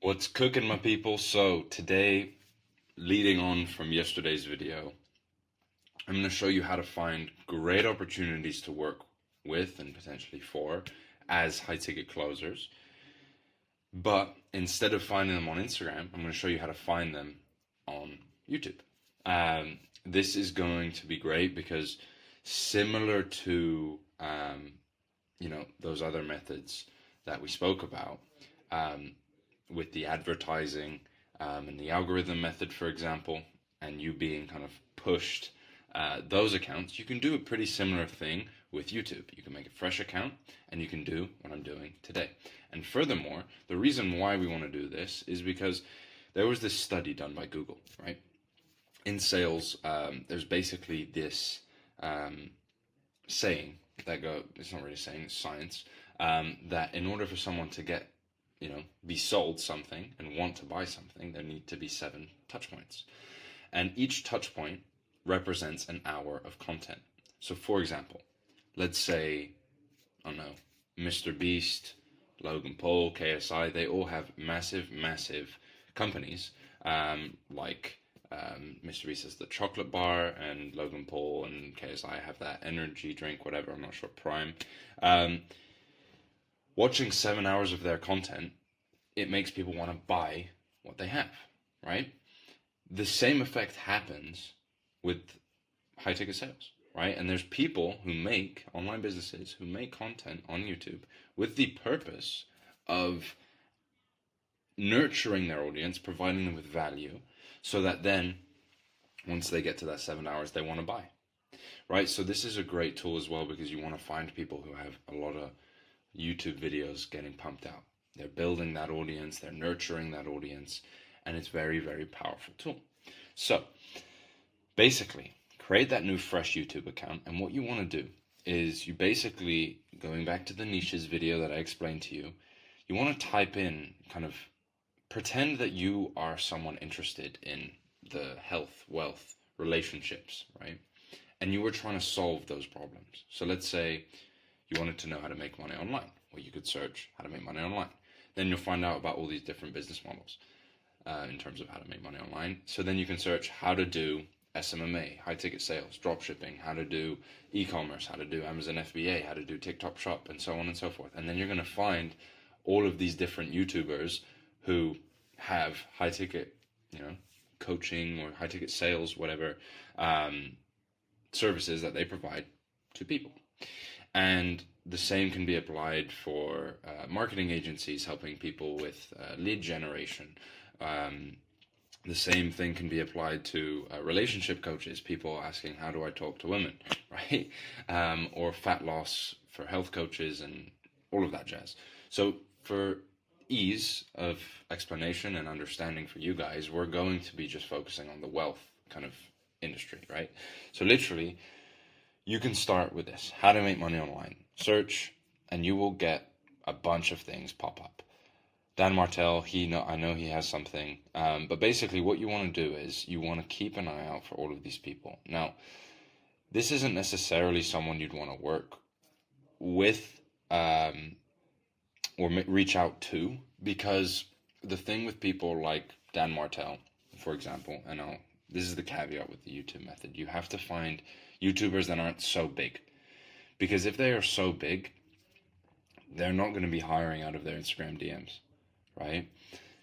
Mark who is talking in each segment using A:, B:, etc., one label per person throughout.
A: What's cooking, my people? So today, leading on from yesterday's video, I'm going to show you how to find great opportunities to work with and potentially for as high ticket closers. But instead of finding them on Instagram, I'm going to show you how to find them on YouTube. This is going to be great because similar to those other methods that we spoke about, um, with the advertising and the algorithm method, for example, and you being kind of pushed those accounts, you can do a pretty similar thing with YouTube. You can make a fresh account and you can do what I'm doing today. And furthermore, the reason why we want to do this is because there was this study done by Google, right? In sales, there's basically this saying it's not really saying, it's science, that in order for someone to be sold something and want to buy something, there need to be 7 touch points. And each touch point represents an hour of content. So for example, let's say, I don't know, Mr. Beast, Logan Paul, KSI, they all have massive, massive companies, Mr. Beast has the chocolate bar, and Logan Paul and KSI have that energy drink, whatever, I'm not sure, Prime. Watching 7 hours of their content, it makes people want to buy what they have, right? The same effect happens with high ticket sales, right? And there's people who make online businesses who make content on YouTube with the purpose of nurturing their audience, providing them with value, so that then once they get to that 7 hours, they want to buy, right? So this is a great tool as well because you want to find people who have a lot of YouTube videos getting pumped out. They're building that audience, they're nurturing that audience, and it's very, very powerful tool. So basically, create that new fresh YouTube account, and what you want to do is you basically, going back to the niches video that I explained to you, you want to type in, kind of pretend that you are someone interested in the health, wealth, relationships, right? And you were trying to solve those problems. So let's say you wanted to know how to make money online. Well, you could search how to make money online. Then you'll find out about all these different business models in terms of how to make money online. So then you can search how to do SMMA, high ticket sales, drop shipping, how to do e-commerce, how to do Amazon FBA, how to do TikTok shop, and so on and so forth. And then you're going to find all of these different YouTubers who have high ticket, coaching or high ticket sales, whatever, services that they provide to people. And the same can be applied for marketing agencies helping people with lead generation. The same thing can be applied to relationship coaches, people asking, how do I talk to women, right? Or fat loss for health coaches and all of that jazz. So for ease of explanation and understanding for you guys, we're going to be just focusing on the wealth kind of industry, right? So literally, you can start with this, how to make money online. Search, and you will get a bunch of things pop up. Dan Martell, I know he has something, but basically what you want to do is you want to keep an eye out for all of these people. Now, this isn't necessarily someone you'd want to work with or reach out to, because the thing with people like Dan Martell, for example, this is the caveat with the YouTube method, you have to find YouTubers that aren't so big, because if they are so big, they're not going to be hiring out of their Instagram DMs, right?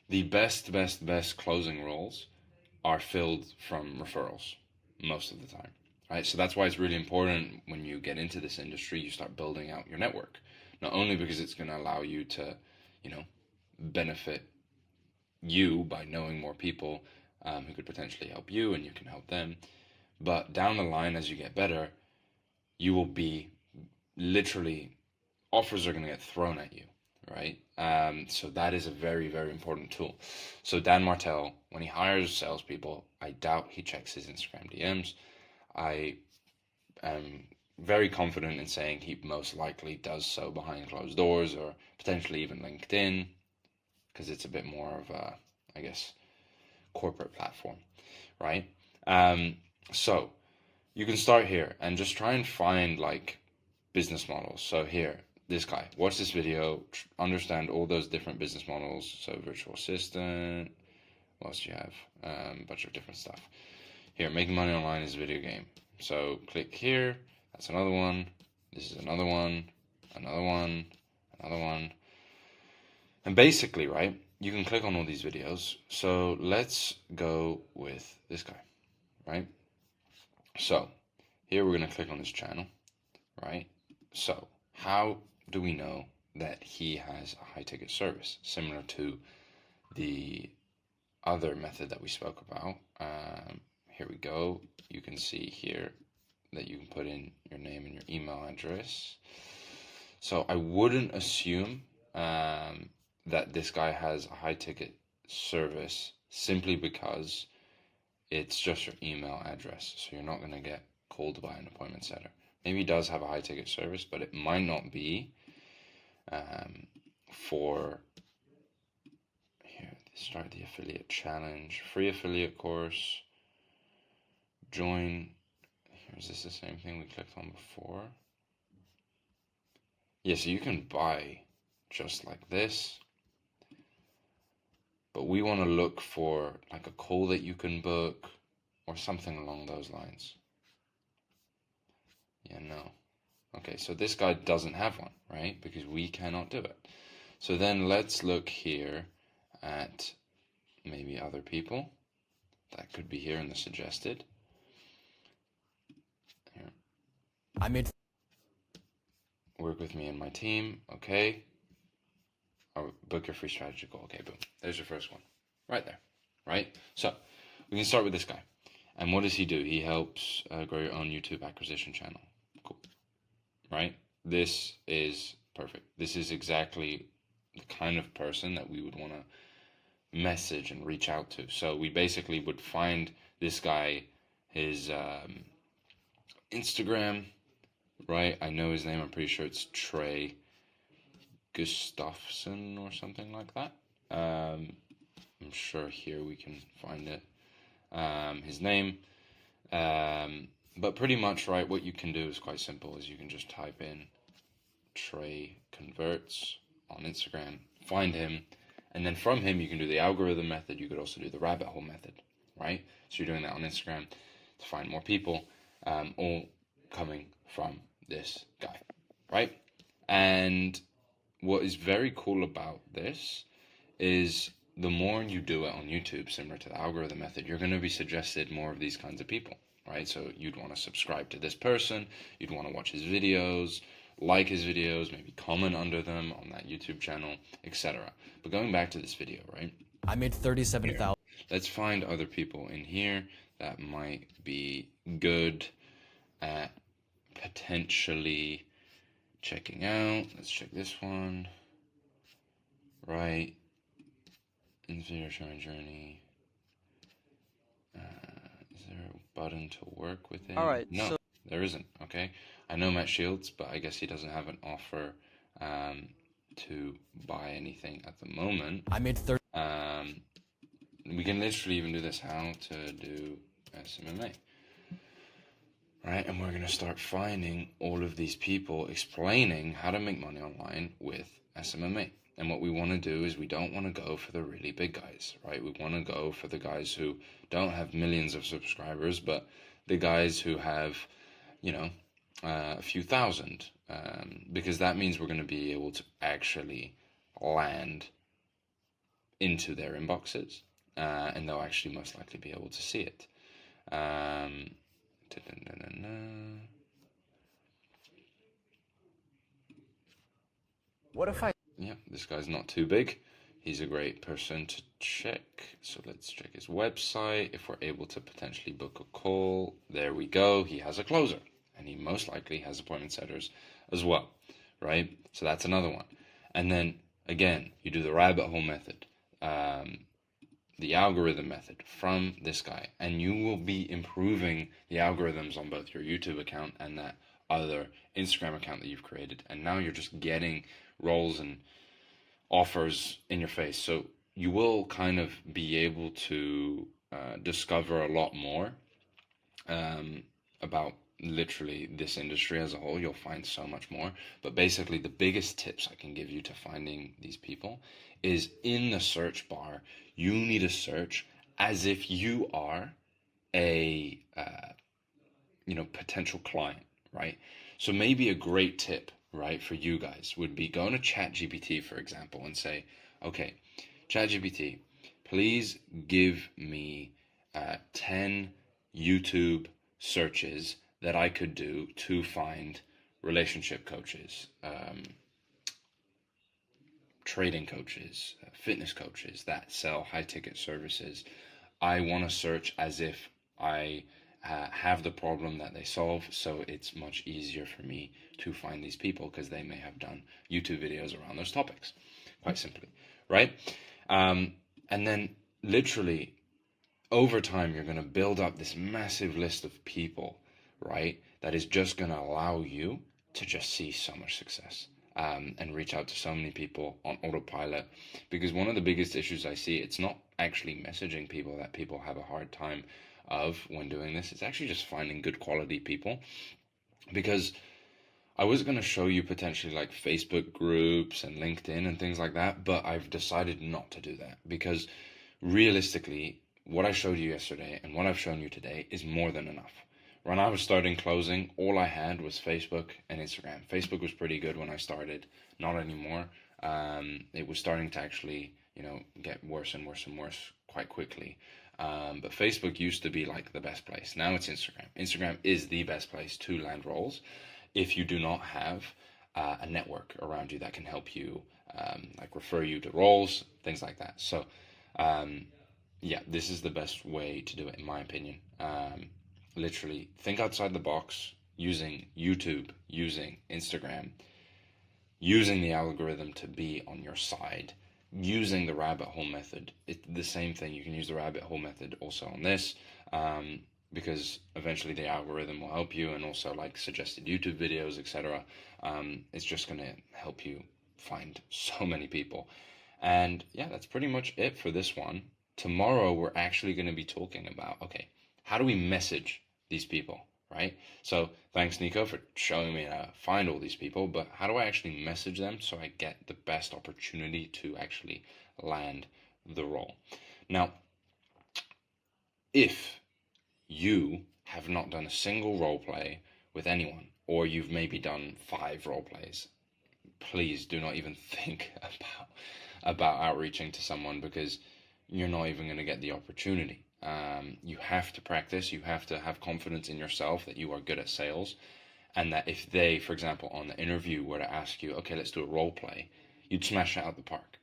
A: The best closing roles are filled from referrals most of the time, right? So that's why it's really important when you get into this industry, you start building out your network. Not only because it's going to allow you to, benefit you by knowing more people who could potentially help you and you can help them, but down the line, as you get better, you will be literally, offers are going to get thrown at you, right? So that is a very, very important tool. So Dan Martell, when he hires salespeople, I doubt he checks his Instagram DMs. I am very confident in saying he most likely does so behind closed doors, or potentially even LinkedIn, because it's a bit more of a, I guess, corporate platform, right? So you can start here and just try and find like business models. So here, this guy. Watch this video, understand all those different business models. So virtual assistant, what else do you have? A bunch of different stuff. Here, making money online is a video game. So click here, that's another one. This is another one, another one, another one. And basically, right, you can click on all these videos. So let's go with this guy, right? So here we're going to click on this channel, right? So how do we know that he has a high ticket service similar to the other method that we spoke about? Here we go. You can see here that you can put in your name and your email address. So I wouldn't assume that this guy has a high ticket service simply because it's just your email address. So you're not going to get called by an appointment setter. Maybe he does have a high ticket service, but it might not be for, here, start the affiliate challenge, free affiliate course, join. Is this the same thing we clicked on before? Yeah, so you can buy just like this, but we want to look for like a call that you can book or something along those lines. Yeah, no. Okay, so this guy doesn't have one, right? Because we cannot do it. So then let's look here at maybe other people. That could be here in the suggested. Here. Work with me and my team. Okay. Or book your free strategy call. Okay, boom. There's your first one. Right there. Right? So we can start with this guy. And what does he do? He helps grow your own YouTube acquisition channel. Cool. Right? This is perfect. This is exactly the kind of person that we would want to message and reach out to. So we basically would find this guy, his Instagram, right? I know his name. I'm pretty sure it's Trey Gustafsson or something like that. I'm sure here we can find it. His name. But pretty much, right, what you can do is quite simple. Is you can just type in Trey Converts on Instagram, find him, and then from him you can do the algorithm method. You could also do the rabbit hole method, right? So you're doing that on Instagram to find more people, all coming from this guy, right? And what is very cool about this is the more you do it on YouTube, similar to the algorithm method, you're going to be suggested more of these kinds of people, right? So you'd want to subscribe to this person, you'd want to watch his videos, like his videos, maybe comment under them on that YouTube channel, etc. But going back to this video, right?
B: I made 37,000.
A: Let's find other people in here that might be good at potentially checking out. Let's check this one. Right. In video showing journey. Is there a button to work with it?
B: All right.
A: No,
B: So
A: there isn't. Okay. I know Matt Shields, but I guess he doesn't have an offer to buy anything at the moment.
B: I made 30.
A: We can literally even do this. How to do SMMA. Right, and we're going to start finding all of these people explaining how to make money online with SMMA. And what we want to do is we don't want to go for the really big guys, right? We want to go for the guys who don't have millions of subscribers, but the guys who have, you know, a few thousand, because that means we're going to be able to actually land into their inboxes, and they'll actually most likely be able to see it.
B: What if I?
A: Yeah, this guy's not too big. He's a great person to check. So let's check his website. If we're able to potentially book a call, there we go. He has a closer, and he most likely has appointment setters as well, right? So that's another one. And then again, you do the rabbit hole method, the algorithm method from this guy, and you will be improving the algorithms on both your YouTube account and that other Instagram account that you've created. And now you're just getting roles and offers in your face. So you will kind of be able to discover a lot more about literally this industry as a whole, you'll find so much more. But basically, the biggest tips I can give you to finding these people is in the search bar, you need to search as if you are a potential client, right? So maybe a great tip, right, for you guys would be go to ChatGPT, for example, and say, okay, ChatGPT, please give me 10 YouTube searches that I could do to find relationship coaches, trading coaches, fitness coaches that sell high ticket services. I want to search as if I have the problem that they solve, so it's much easier for me to find these people because they may have done YouTube videos around those topics, quite simply, right? And then literally over time, you're going to build up this massive list of people, right? That is just going to allow you to just see so much success. And reach out to so many people on autopilot, because one of the biggest issues I see, it's not actually messaging people that people have a hard time of when doing this. It's actually just finding good quality people, because I was going to show you potentially like Facebook groups and LinkedIn and things like that, but I've decided not to do that because realistically, what I showed you yesterday and what I've shown you today is more than enough. When I was starting closing, all I had was Facebook and Instagram. Facebook was pretty good when I started, not anymore. It was starting to actually, get worse and worse and worse quite quickly. But Facebook used to be like the best place. Now it's Instagram. Instagram is the best place to land roles if you do not have a network around you that can help you, like refer you to roles, things like that. So, yeah, this is the best way to do it, in my opinion. Literally, think outside the box using YouTube, using Instagram, using the algorithm to be on your side, using the rabbit hole method. It's the same thing. You can use the rabbit hole method also on this, because eventually the algorithm will help you, and also like suggested YouTube videos, etc. It's just going to help you find so many people. And yeah, that's pretty much it for this one. Tomorrow, we're actually going to be talking about, okay, how do we message these people, right? So thanks, Nico, for showing me how to find all these people, but how do I actually message them so I get the best opportunity to actually land the role? Now, if you have not done a single role play with anyone, or you've maybe done 5 role plays, please do not even think about outreaching to someone, because you're not even going to get the opportunity. You have to practice. You have to have confidence in yourself that you are good at sales, and that if they, for example, on the interview were to ask you, okay, let's do a role play, you'd smash it out the park,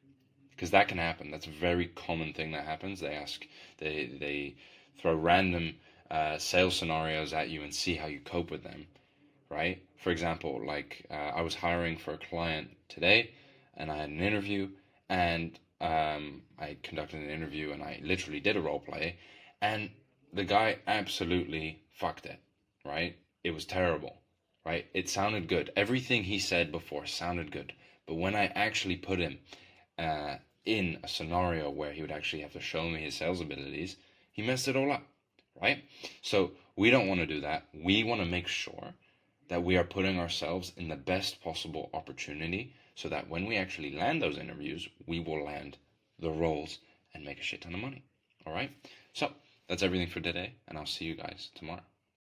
A: because that can happen. That's a very common thing that happens. They throw random sales scenarios at you and see how you cope with them, right? For example, like I was hiring for a client today, and I had an interview, and I conducted an interview, and I literally did a role play, and the guy absolutely fucked it, right? It was terrible, right? It sounded good. Everything he said before sounded good, but when I actually put him in a scenario where he would actually have to show me his sales abilities, he messed it all up, right? So we don't want to do that. We want to make sure that we are putting ourselves in the best possible opportunity, so that when we actually land those interviews, we will land the roles and make a shit ton of money. All right? So that's everything for today, and I'll see you guys tomorrow.